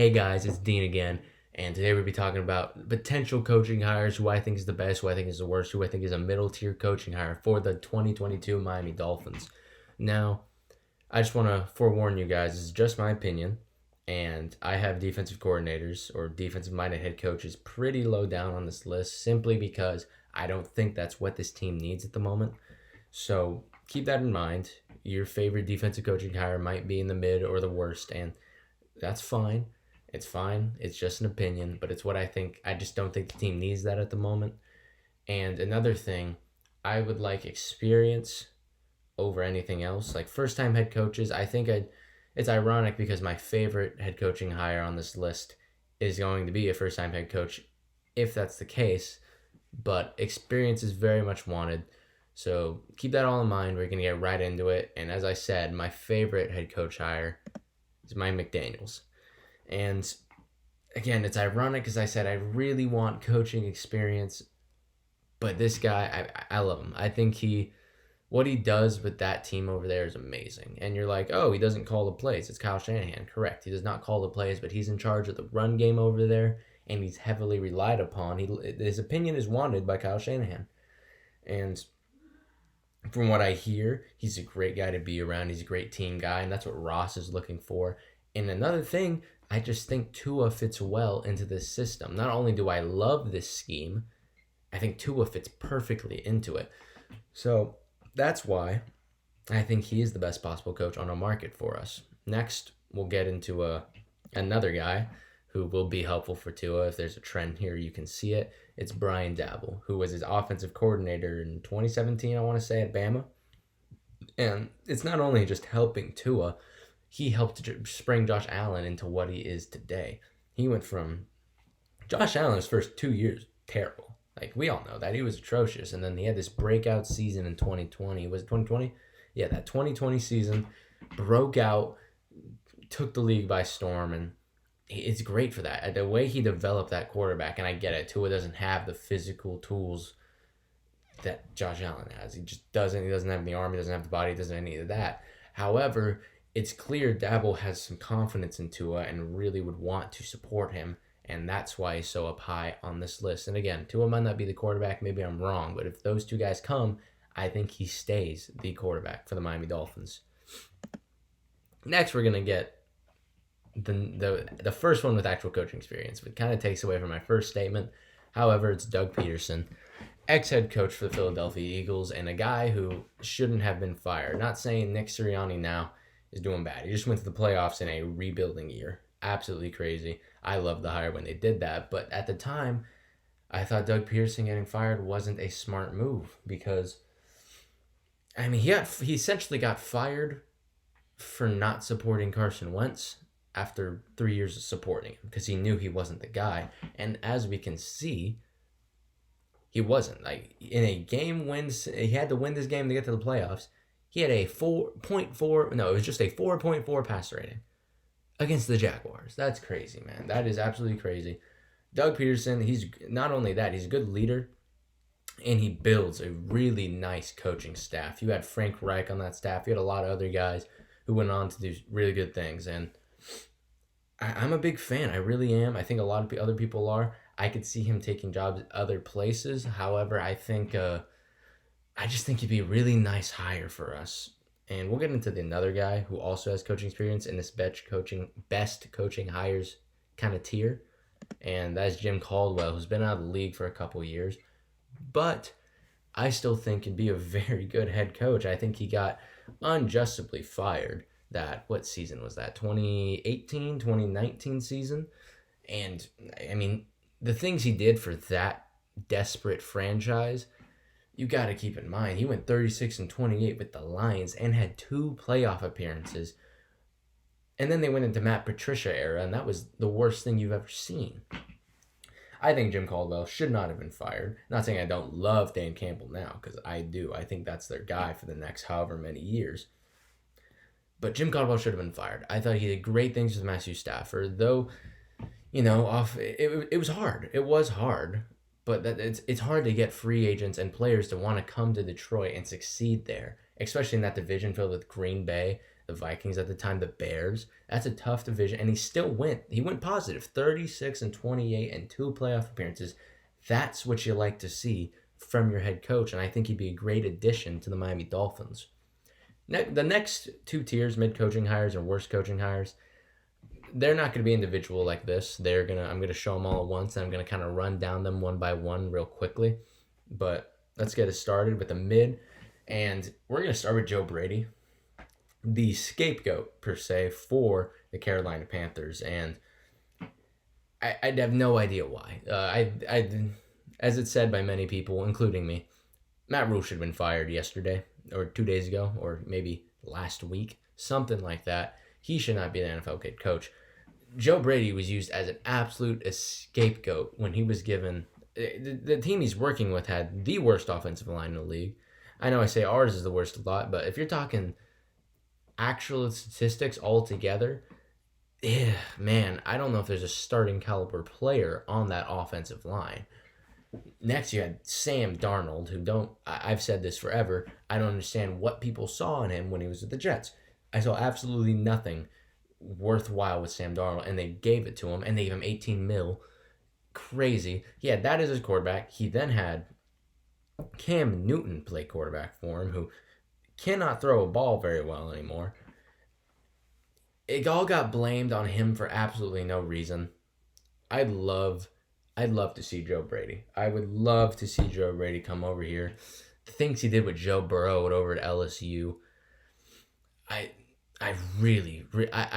Hey guys, it's Dean again, and today we'll be talking about potential coaching hires, who I think is the best, who I think is the worst, who I think is a middle tier coaching hire for the 2022 Miami Dolphins. Now, I just want to forewarn you guys, this is just my opinion, and I have defensive coordinators or defensive minded head coaches pretty low down on this list simply because I don't think that's what this team needs at the moment. So keep that in mind. Your favorite defensive coaching hire might be in the mid or the worst, and that's fine. It's fine. It's just an opinion, but it's what I think. I just don't think the team needs that at the moment. And another thing, I would like experience over anything else. Like first time head coaches, it's ironic because my favorite head coaching hire on this list is going to be a first time head coach if that's the case, but experience is very much wanted. So keep that all in mind. We're going to get right into it. And as I said, my favorite head coach hire is Mike McDaniels. And again, it's ironic because I said I really want coaching experience, but this guy, I love him. I think what he does with that team over there is amazing. And you're like, oh, he doesn't call the plays. It's Kyle Shanahan. Correct. He does not call the plays, but he's in charge of the run game over there, and he's heavily relied upon. His opinion is wanted by Kyle Shanahan. And from what I hear, he's a great guy to be around. He's a great team guy, and that's what Ross is looking for. And another thing, I just think Tua fits well into this system. Not only do I love this scheme, I think Tua fits perfectly into it. So that's why I think he is the best possible coach on the market for us. Next, we'll get into another guy who will be helpful for Tua. If there's a trend here, you can see it. It's Brian Dabble, who was his offensive coordinator in 2017, I want to say, at Bama. And it's not only just helping Tua, he helped spring Josh Allen into what he is today. He went from Josh Allen's first 2 years, terrible. Like, we all know that. He was atrocious. And then he had this breakout season in 2020. Was it 2020? Yeah, that 2020 season broke out, took the league by storm, and it's great for that. The way he developed that quarterback, and I get it, Tua doesn't have the physical tools that Josh Allen has. He just doesn't. He doesn't have the arm. He doesn't have the body. He doesn't have any of that. However, it's clear Dabble has some confidence in Tua and really would want to support him, and that's why he's so up high on this list. And again, Tua might not be the quarterback. Maybe I'm wrong, but if those two guys come, I think he stays the quarterback for the Miami Dolphins. Next, we're going to get the first one with actual coaching experience, which kind of takes away from my first statement. However, it's Doug Peterson, ex-head coach for the Philadelphia Eagles, and a guy who shouldn't have been fired. Not saying Nick Sirianni now is doing bad. He just went to the playoffs in a rebuilding year. Absolutely crazy. I loved the hire when they did that, but at the time, I thought Doug Peterson getting fired wasn't a smart move because, I mean, he essentially got fired for not supporting Carson Wentz after 3 years of supporting him because he knew he wasn't the guy. And as we can see, he wasn't. Like, in a game wins, he had to win this game to get to the playoffs. He had a 4.4 passer rating against the Jaguars. That's crazy, man. That is absolutely crazy. Doug Peterson, he's not only that, he's a good leader, and he builds a really nice coaching staff. You had Frank Reich on that staff. You had a lot of other guys who went on to do really good things, and I'm a big fan. I really am. I think a lot of other people are. I could see him taking jobs at other places. However, I just think he'd be a really nice hire for us. And we'll get into another guy who also has coaching experience in this best coaching hires kind of tier. And that's Jim Caldwell, who's been out of the league for a couple years. But I still think he'd be a very good head coach. I think he got unjustly fired. What season was that? 2018, 2019 season? And, I mean, the things he did for that desperate franchise, you got to keep in mind, he went 36-28 with the Lions and had 2 playoff appearances. And then they went into Matt Patricia era, and that was the worst thing you've ever seen. I think Jim Caldwell should not have been fired. Not saying I don't love Dan Campbell now, because I do. I think that's their guy for the next however many years. But Jim Caldwell should have been fired. I thought he did great things with Matthew Stafford, though, it was hard. It was hard. But it's hard to get free agents and players to want to come to Detroit and succeed there, especially in that division filled with Green Bay, the Vikings at the time, the Bears. That's a tough division, and he still went. He went positive, 36-28, and 2 playoff appearances. That's what you like to see from your head coach, and I think he'd be a great addition to the Miami Dolphins. The next 2 tiers, mid coaching hires and worst coaching hires, they're not going to be individual like this. I'm going to show them all at once, and I'm going to kind of run down them one by one real quickly. But let's get it started with the mid, and we're going to start with Joe Brady, the scapegoat per se for the Carolina Panthers, and I have no idea why. As it's said by many people, including me, Matt Rule should have been fired yesterday or 2 days ago or maybe last week, something like that. He should not be the NFL head coach. Joe Brady was used as an absolute scapegoat when he was given. The team he's working with had the worst offensive line in the league. I know I say ours is the worst a lot, but if you're talking actual statistics altogether, man, I don't know if there's a starting caliber player on that offensive line. Next, you had Sam Darnold, I've said this forever, I don't understand what people saw in him when he was with the Jets. I saw absolutely nothing worthwhile with Sam Darnold, and they gave it to him, and they gave him $18 million. Crazy. Yeah, that is his quarterback. He then had Cam Newton play quarterback for him, who cannot throw a ball very well anymore. It all got blamed on him for absolutely no reason. I'd love to see Joe Brady. I would love to see Joe Brady come over here. The things he did with Joe Burrow over at LSU, I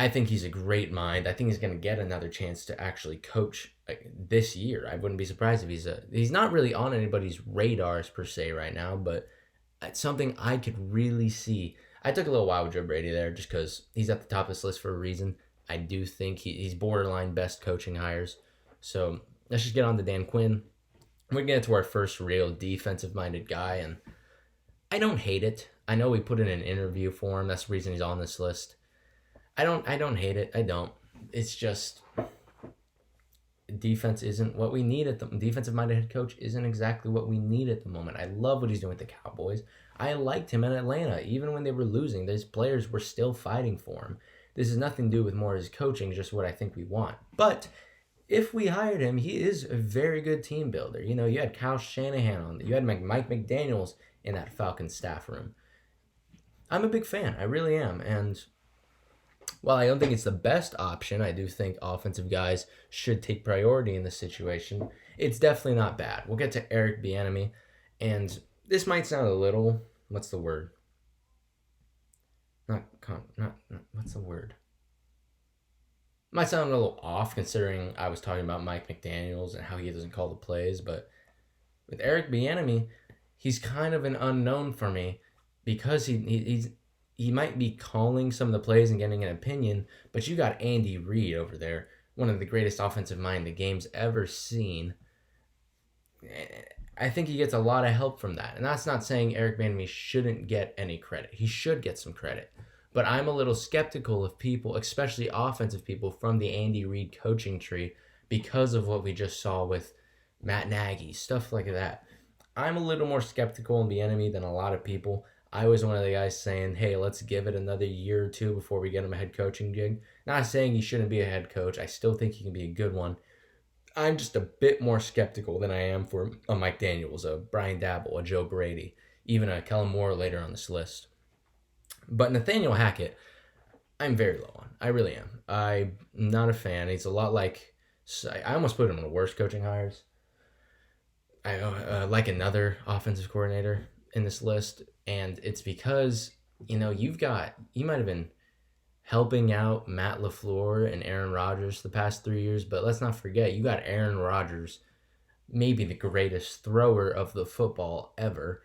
think he's a great mind. I think he's going to get another chance to actually coach this year. I wouldn't be surprised if he's not really on anybody's radars per se right now, but it's something I could really see. I took a little while with Joe Brady there just because he's at the top of this list for a reason. I do think he's borderline best coaching hires. So let's just get on to Dan Quinn. We're going to get to our first real defensive-minded guy, and I don't hate it. I know we put in an interview for him. That's the reason he's on this list. I don't hate it. I don't. It's just defense isn't what we need at the defensive-minded head coach isn't exactly what we need at the moment. I love what he's doing with the Cowboys. I liked him in Atlanta. Even when they were losing, those players were still fighting for him. This has nothing to do with more his coaching, just what I think we want. But if we hired him, he is a very good team builder. You know, you had Kyle Shanahan on. You had Mike McDaniels in that Falcons staff room. I'm a big fan. I really am. And while I don't think it's the best option, I do think offensive guys should take priority in this situation. It's definitely not bad. We'll get to Eric Bieniemy, and this might sound a little, what's the word? What's the word? Might sound a little off considering I was talking about Mike McDaniels and how he doesn't call the plays, but with Eric Bieniemy, he's kind of an unknown for me because he might be calling some of the plays and getting an opinion, but you got Andy Reid over there, one of the greatest offensive mind the game's ever seen. I think he gets a lot of help from that. And that's not saying Eric Bieniemy shouldn't get any credit. He should get some credit. But I'm a little skeptical of people, especially offensive people, from the Andy Reid coaching tree because of what we just saw with Matt Nagy, stuff like that. I'm a little more skeptical in Bieniemy than a lot of people. I was one of the guys saying, hey, let's give it another year or two before we get him a head coaching gig. Not saying he shouldn't be a head coach. I still think he can be a good one. I'm just a bit more skeptical than I am for a Mike Daniels, a Brian Dabble, a Joe Brady, even a Kellen Moore later on this list. But Nathaniel Hackett, I'm very low on. I really am. I'm not a fan. He's a lot like, I almost put him in the worst coaching hires. I like another offensive coordinator in this list, and it's because, you might have been helping out Matt LaFleur and Aaron Rodgers the past 3 years, but let's not forget, you got Aaron Rodgers, maybe the greatest thrower of the football ever,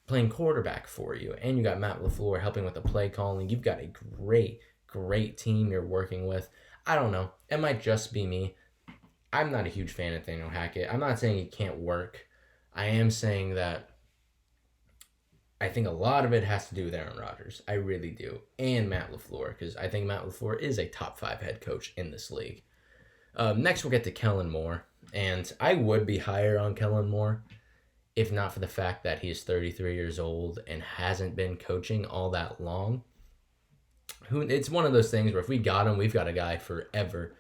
playing quarterback for you, and you got Matt LaFleur helping with the play calling. You've got a great team you're working with. I don't know. It might just be me. I'm not a huge fan of Nathaniel Hackett. I'm not saying he can't work. I am saying that I think a lot of it has to do with Aaron Rodgers. I really do. And Matt LaFleur, because I think Matt LaFleur is a top 5 head coach in this league. Next, we'll get to Kellen Moore. And I would be higher on Kellen Moore if not for the fact that he is 33 years old and hasn't been coaching all that long. It's one of those things where if we got him, we've got a guy forever.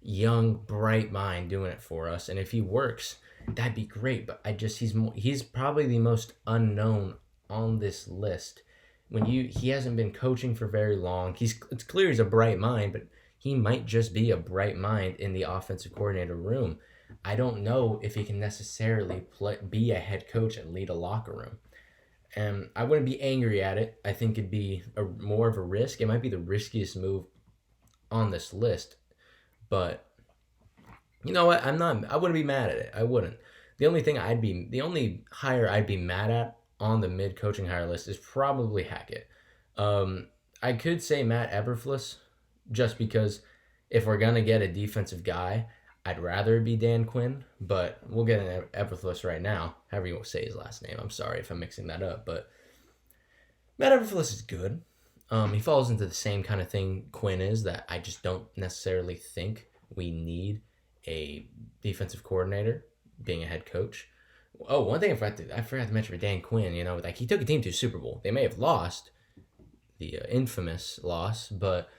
Young, bright mind doing it for us. And if he works, that'd be great. But he's probably the most unknown on this list. He hasn't been coaching for very long. It's clear he's a bright mind, but he might just be a bright mind in the offensive coordinator room. I don't know if he can necessarily be a head coach and lead a locker room. And I wouldn't be angry at it. I think it'd be more of a risk. It might be the riskiest move on this list. But you know what? I wouldn't be mad at it. I wouldn't. The only hire I'd be mad at on the mid coaching hire list is probably Hackett. I could say Matt Eberflus just because if we're gonna get a defensive guy, I'd rather it be Dan Quinn, but we'll get an Eberflus right now. However you say his last name. I'm sorry if I'm mixing that up, but Matt Eberflus is good. He falls into the same kind of thing Quinn is, that I just don't necessarily think we need a defensive coordinator being a head coach. Oh, one thing I forgot to mention for Dan Quinn, he took a team to a Super Bowl. They may have lost, the infamous loss, but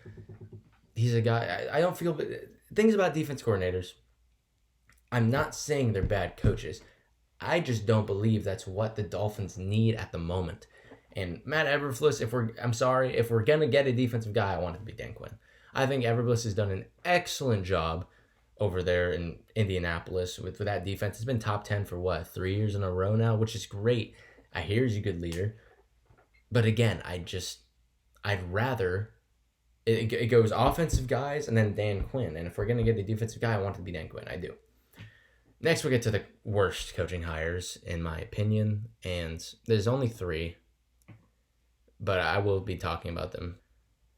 he's a guy. I don't feel things about defense coordinators. I'm not saying they're bad coaches. I just don't believe that's what the Dolphins need at the moment. And Matt Eberflus, if we're gonna get a defensive guy, I want it to be Dan Quinn. I think Eberflus has done an excellent job over there in Indianapolis with that defense. It's been top 10 for 3 years in a row now, which is great. I hear he's a good leader. But again, I'd rather it goes offensive guys and then Dan Quinn. And if we're going to get a defensive guy, I want it to be Dan Quinn. I do. Next, we'll get to the worst coaching hires, in my opinion. And there's only 3, but I will be talking about them.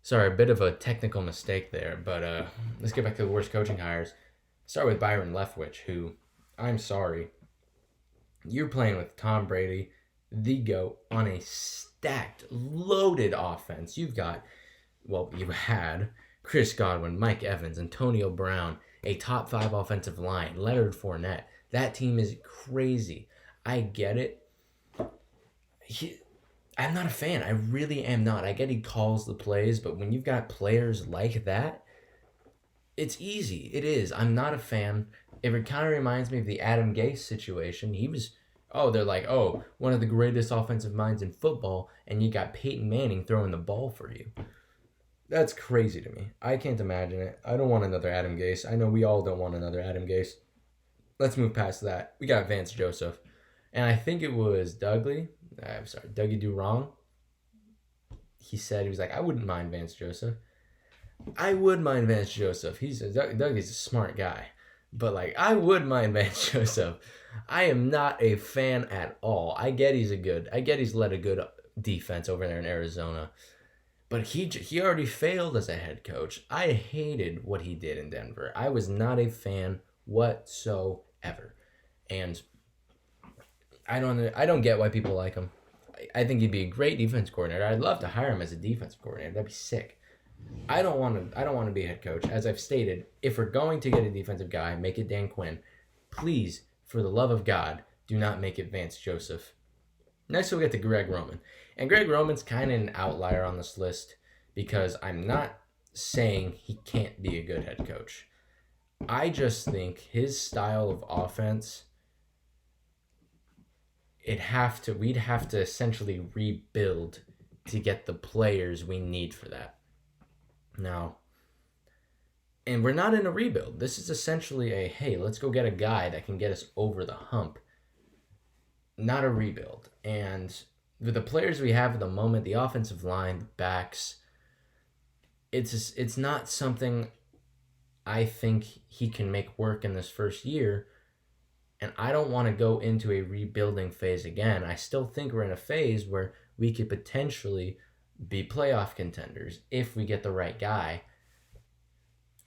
Sorry, a bit of a technical mistake there, but let's get back to the worst coaching hires. Start with Byron Leftwich, who, I'm sorry, you're playing with Tom Brady, the GOAT, on a stacked, loaded offense. You had Chris Godwin, Mike Evans, Antonio Brown, a top 5 offensive line, Leonard Fournette. That team is crazy. I get it. I'm not a fan. I really am not. I get he calls the plays, but when you've got players like that, it's easy. It is. I'm not a fan. It kind of reminds me of the Adam Gase situation. They're like, one of the greatest offensive minds in football, and you got Peyton Manning throwing the ball for you. That's crazy to me. I can't imagine it. I don't want another Adam Gase. I know we all don't want another Adam Gase. Let's move past that. We got Vance Joseph. And I think it was Dougie Durong. He was like, I wouldn't mind Vance Joseph. I would mind Vance Joseph. Dougie's a smart guy. But I would mind Vance Joseph. I am not a fan at all. I get he's led a good defense over there in Arizona. But he already failed as a head coach. I hated what he did in Denver. I was not a fan whatsoever. And I don't get why people like him. I think he'd be a great defense coordinator. I'd love to hire him as a defensive coordinator. That'd be sick. I don't want to be a head coach. As I've stated, if we're going to get a defensive guy, make it Dan Quinn. Please, for the love of God, do not make it Vance Joseph. Next, we'll get to Greg Roman. And Greg Roman's kind of an outlier on this list because I'm not saying he can't be a good head coach. I just think his style of offense, we'd have to essentially rebuild to get the players we need for that. Now, and we're not in a rebuild. This is essentially hey, let's go get a guy that can get us over the hump. Not a rebuild. And with the players we have at the moment, the offensive line, the backs, it's not something I think he can make work in this first year. And I don't want to go into a rebuilding phase again. I still think we're in a phase where we could potentially be playoff contenders if we get the right guy.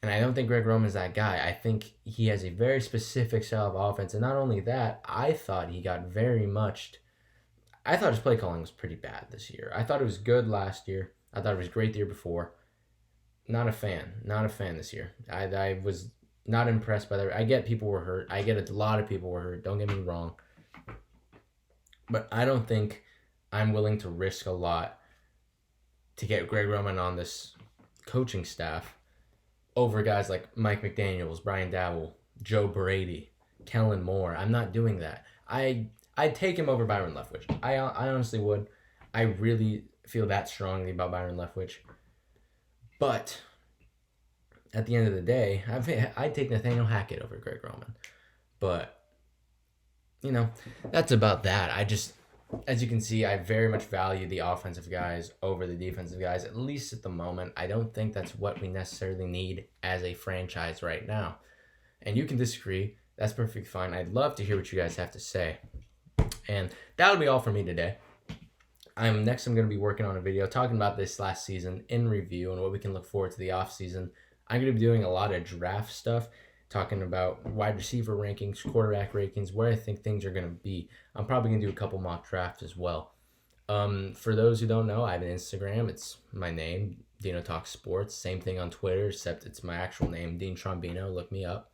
And I don't think Greg Roman's that guy. I think he has a very specific style of offense. And not only that, I thought his play calling was pretty bad this year. I thought it was good last year. I thought it was great the year before. Not a fan this year. I was not impressed by that. I get people were hurt. I get a lot of people were hurt. Don't get me wrong. But I don't think I'm willing to risk a lot to get Greg Roman on this coaching staff over guys like Mike McDaniels, Brian Dabble, Joe Brady, Kellen Moore. I'm not doing that. I'd take him over Byron Leftwich. I honestly would. I really feel that strongly about Byron Leftwich. But at the end of the day, I'd take Nathaniel Hackett over Greg Roman. But, that's about that. As you can see, I very much value the offensive guys over the defensive guys, at least at the moment. I don't think that's what we necessarily need as a franchise right now. And you can disagree. That's perfectly fine. I'd love to hear what you guys have to say. And that'll be all for me today. I'm going to be working on a video talking about this last season in review and what we can look forward to the offseason. I'm going to be doing a lot of draft stuff, talking about wide receiver rankings, quarterback rankings, where I think things are going to be. I'm probably going to do a couple mock drafts as well. For those who don't know, I have an Instagram. It's my name, Dino Talks Sports. Same thing on Twitter, except it's my actual name, Dean Trombino. Look me up.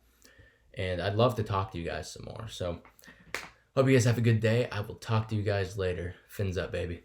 And I'd love to talk to you guys some more. So, hope you guys have a good day. I will talk to you guys later. Fins up, baby.